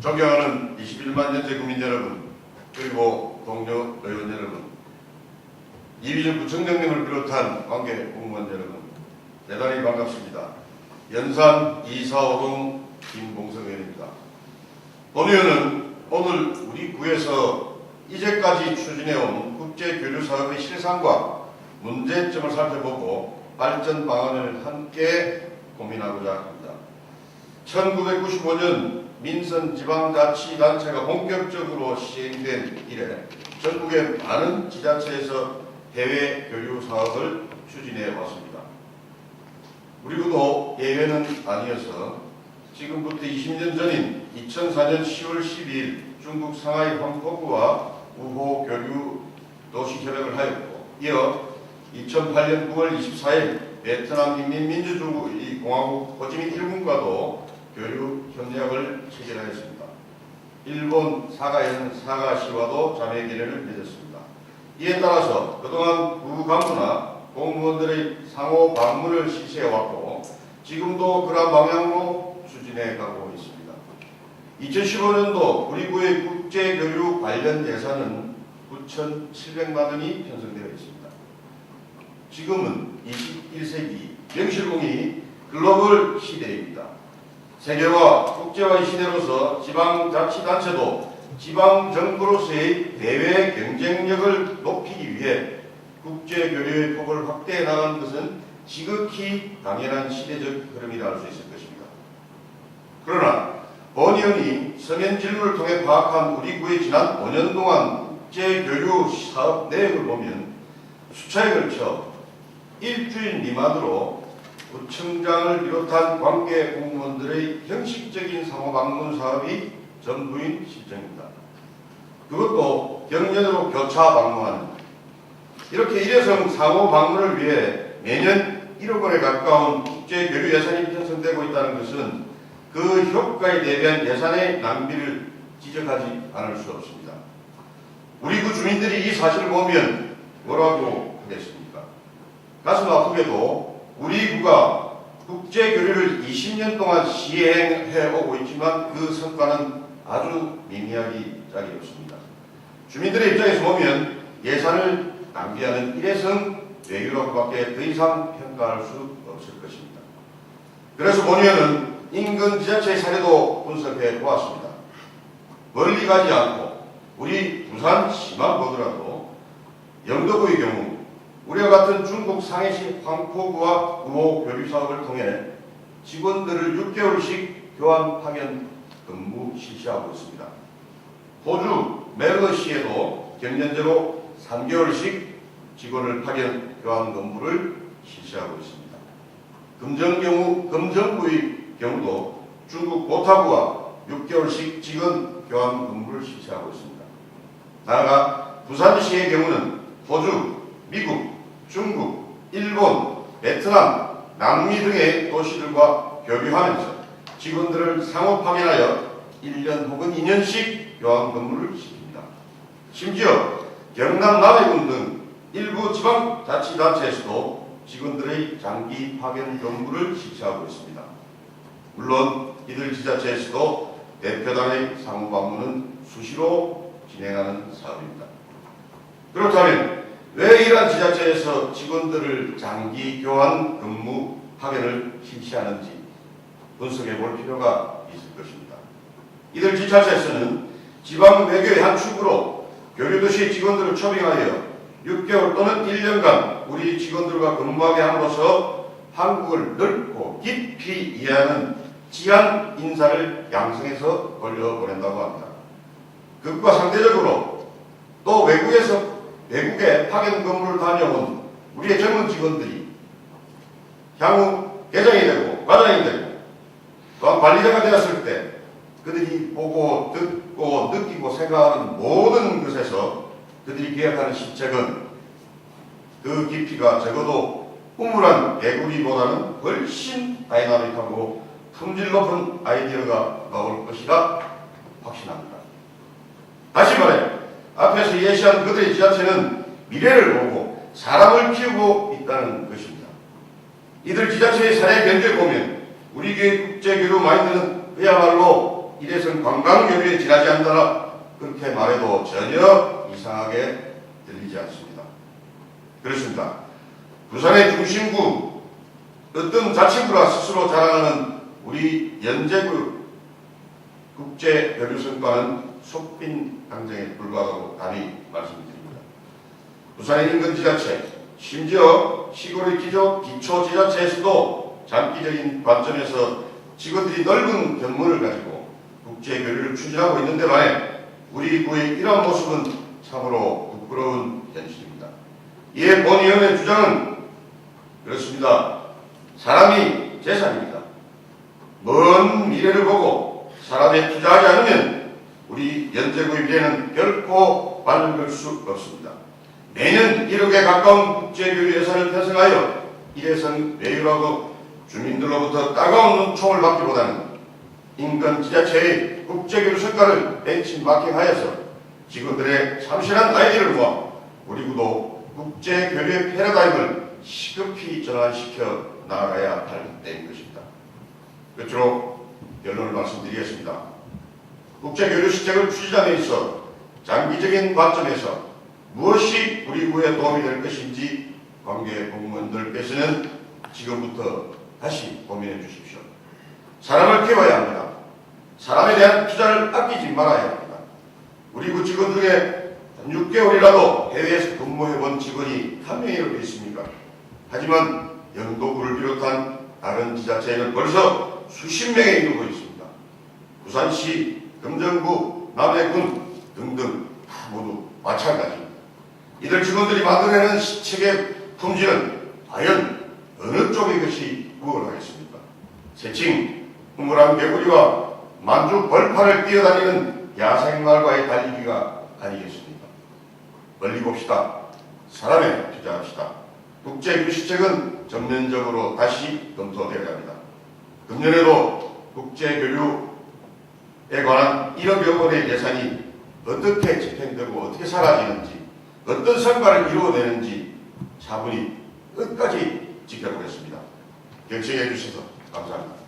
존경하는 21만 년째 국민 여러분, 그리고 동료 의원 여러분, 이휘준 구청장님을 비롯한 관계 공무원 여러분, 대단히 반갑습니다. 연산 245동 김봉석 의원입니다. 본 의원은 오늘 우리 구에서 이제까지 추진해온 국제교류사업의 실상과 문제점을 살펴보고 발전 방안을 함께 고민하고자 합니다. 1995년 민선지방자치단체가 본격적으로 시행된 이래 전국의 많은 지자체에서 해외 교류 사업을 추진해 왔습니다. 우리 구도 예외는 아니어서 지금부터 20년 전인 2004년 10월 12일 중국 상하이 황포구와 우호 교류 도시 협약을 하였고, 이어 2008년 9월 24일 베트남 인민민주주의공화국 호치민 일군과도 교류 협약을 체결하였습니다. 일본 사가현 사가시와도 자매 결연을 맺었습니다. 이에 따라서 그동안 구 간부나 공무원들의 상호 방문을 실시해왔고 지금도 그러한 방향으로 추진해 가고 있습니다. 2015년도 우리 구의 국제교류 관련 예산은 9,700만 원이 편성되어 있습니다. 지금은 21세기 명실공히 글로벌 시대입니다. 세계화, 국제화의 시대로서 지방자치단체도 지방정부로서의 대외 경쟁력을 높이기 위해 국제교류의 폭을 확대해 나가는 것은 지극히 당연한 시대적 흐름이라 할 수 있을 것입니다. 그러나 본 의원이 서면 질문을 통해 파악한 우리 구의 지난 5년 동안 국제교류 사업 내역을 보면 수차에 걸쳐 일주일 미만으로 구청장을 비롯한 관계 공무원들의 형식적인 상호방문 사업이 전부인 실정입니다. 그것도 경년으로 교차 방문하는, 이렇게 일회성 상호방문을 위해 매년 1억 원에 가까운 국제교류 예산이 편성되고 있다는 것은 그 효과에 대비한 예산의 낭비를 지적하지 않을 수 없습니다. 우리 구 주민들이 이 사실을 보면 뭐라고 하겠습니까? 가슴 아프게도 우리 구가 국제교류를 20년 동안 시행해 오고 있지만 그 성과는 아주 미미하기 짝이었습니다. 주민들의 입장에서 보면 예산을 낭비하는 일회성 외교라고밖에 더 이상 평가할 수 없을 것입니다. 그래서 본 의원은 인근 지자체의 사례도 분석해 보았습니다. 멀리 가지 않고 우리 부산시만 보더라도 영도구의 경우 우리와 같은 중국 상해시 황포구와 우호 교류 사업을 통해 직원들을 6개월씩 교환 파견 근무 실시하고 있습니다. 호주 멜러시에도 경년제로 3개월씩 직원을 파견 교환 근무를 실시하고 있습니다. 금정구의 경우도 중국 보타구와 6개월씩 직원 교환 근무를 실시하고 있습니다. 나아가 부산시의 경우는 호주, 미국, 중국, 일본, 베트남, 남미 등의 도시들과 교류하면서 직원들을 상호 파견하여 1년 혹은 2년씩 교환 근무를 시킵니다. 심지어 경남 남해군 등 일부 지방자치단체에서도 직원들의 장기 파견 근무를 실시하고 있습니다. 물론 이들 지자체에서도 대표단의 상호 방문은 수시로 진행하는 사업입니다. 그렇다면 왜 이러한 지자체에서 직원들을 장기 교환 근무 파견을 실시하는지 분석해 볼 필요가 있을 것입니다. 이들 지자체에서는 지방 외교의 한 축으로 교류도시 직원들을 초빙하여 6개월 또는 1년간 우리 직원들과 근무하게 함으로써 한국을 넓고 깊이 이해하는 지한 인사를 양성해서 돌려보낸다고 합니다. 그것과 상대적으로 또 외국에 파견 근무를 다녀온 우리의 젊은 직원들이 향후 계장이 되고 과장이 되고 또한 관리자가 되었을 때 그들이 보고 듣고 느끼고 생각하는 모든 것에서 그들이 기억하는 실책은 그 깊이가 적어도 우물한 개구리보다는 훨씬 다이나믹하고 품질 높은 아이디어가 나올 것이라 확신합니다. 다시 말해 앞에서 예시한 그들의 지자체는 미래를 보고 사람을 키우고 있다는 것입니다. 이들 지자체의 사례 견주에 보면 우리 교회 국제교류 마인드는 그야말로 일회성 관광교류에 지나지 않는다 그렇게 말해도 전혀 이상하게 들리지 않습니다. 그렇습니다. 부산의 중심구 어떤 자치구가 스스로 자랑하는 우리 연제구 국제교류 성과는 속빈 당정에 불과하다고 감히 말씀드립니다. 부산의 인근지자체, 심지어 시골의 기초지자체에서도 장기적인 관점에서 직원들이 넓은 견문을 가지고 국제교류를 추진하고 있는데 반해 우리 구의 이러한 모습은 참으로 부끄러운 현실입니다. 이에 본위원의 주장은 그렇습니다. 사람이 재산입니다. 먼 미래를 보고 사람에 투자하지 않으면 우리 연제구의 미래는 결코 밝을 수 없습니다. 매년 1억에 가까운 국제교류 예산을 편성하여 일회성 외유라고 주민들로부터 따가운 눈총을 받기보다는 인근 지자체의 국제교류 성과를 벤치마킹하여서 직원들의 참신한 아이디어를 모아 우리 구도 국제교류의 패러다임을 시급히 전환시켜 나아가야 할 때인 것입니다. 끝으로 결론을 말씀드리겠습니다. 국제교류 시책을 추진함에 있어 장기적인 관점에서 무엇이 우리 구에 도움이 될 것인지 관계 공무원들께서는 지금부터 다시 고민해 주십시오. 사람을 키워야 합니다. 사람에 대한 투자를 아끼지 말아야 합니다. 우리 구 직원 중에 6개월이라도 해외에서 근무해본 직원이 한 명이라도 있습니까? 하지만 영도구를 비롯한 다른 지자체에는 벌써 수십 명이 이루고 있습니다. 부산시, 금정구, 남해군 등등 다 모두 마찬가지입니다. 이들 직원들이 만들어내는 시책의 품질은 과연 어느 쪽의 것이 우월하겠습니까? 새칭 우물한 개구리와 만주 벌판을 뛰어다니는 야생말과의 달리기가 아니겠습니까? 멀리 봅시다. 사람에 투자합시다. 국제교류 시책은 전면적으로 다시 검토되어야 합니다. 금년에도 국제교류에 관한 1억여 원의 예산이 어떻게 집행되고 어떻게 사라지는지 어떤 성과를 이루어내는지 차분히 끝까지 지켜보겠습니다. 경청해 주셔서 감사합니다.